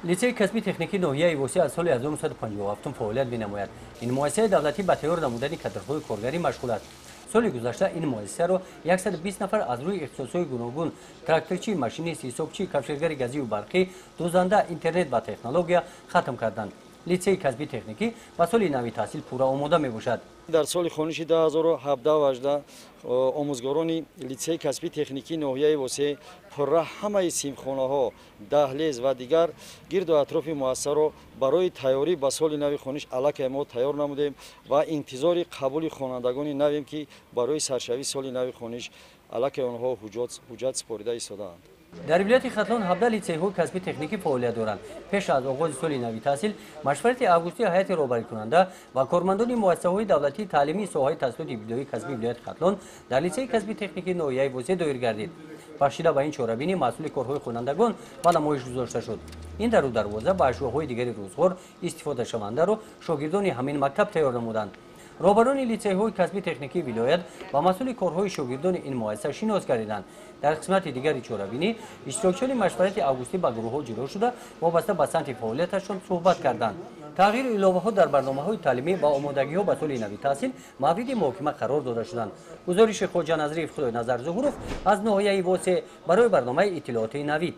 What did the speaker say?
لیتسیای کاسبی تکنیکی نهایی واسه از سال 1957 فعالیت می‌نماید. این مؤسسه دولتی به طور نمودنی کادرهای کارگری مشغول است. سال گذشته این مؤسسه را 120 نفر از روی اختصاص‌های گوناگون تراکتورچی، ماشینیست، حسابچی، کفشگر گازی و برقی، دوزنده اینترنت و تکنولوژیا ختم کردند. لیتسیای کاسبی تکنیکی با سال نوی تحصیل پورا омода میباشد. در سال خونشی 2017 آموزگاران لیتسیای کاسبی تکنیکی نهایی واسه پورا همه سیمخانه‌ها، دهلیز و دیگر گرد و اطراف مؤسسه را برای تیاری به سال نوی خونش علاقه ما تیار نمودیم و انتظار قبول خوانندگان نویم که برای سرشوی سال نوی خونش علاقه آنها حجت سپرده ایستاده‌اند. در ولایت خطلون 17 لیتسی‌های کاسبی تکنیکی فعالیت دارند. پیش از آغاز سال نوی تحصیل، مشورت августии هیئت رهبری کننده و کارمندان مؤسسه‌های دولتی تعلیمی سوهای تحصیلات ابتدایی کاسبی ولایت خطلون در لیتسیای کاسبی تکنیکی نهایی واسه دویر گردید. بخشیده به این چهاربینی مسئول کارهای خوانندگان و نمایش گذاشته شد. این در دروازه با اشیاءهای دیگری روزگار استفاده شونده را شاگردان همین مکتب تیار نمودند. رهبران لیتسی‌های کاسبی تکنیکی ولایت و مسئول کارهای شاگردان این مؤسسه شناس گردیدند. در قسمت دیگری چهاربینی اشتراکچیان مشورت августии با گروه‌ها جلو شده وابسته به سمت فعالیتشان صحبت کردند. تغییر الهه‌ها در برنامه‌های تعلیمی و آمادگی‌ها به سال نوی تحصیل مورد محاکمه قرار داده شدند. گزارش خواجه نظری خدای نظر ظهورов از ناحیه واسه برای برنامه اطلاعات نوید.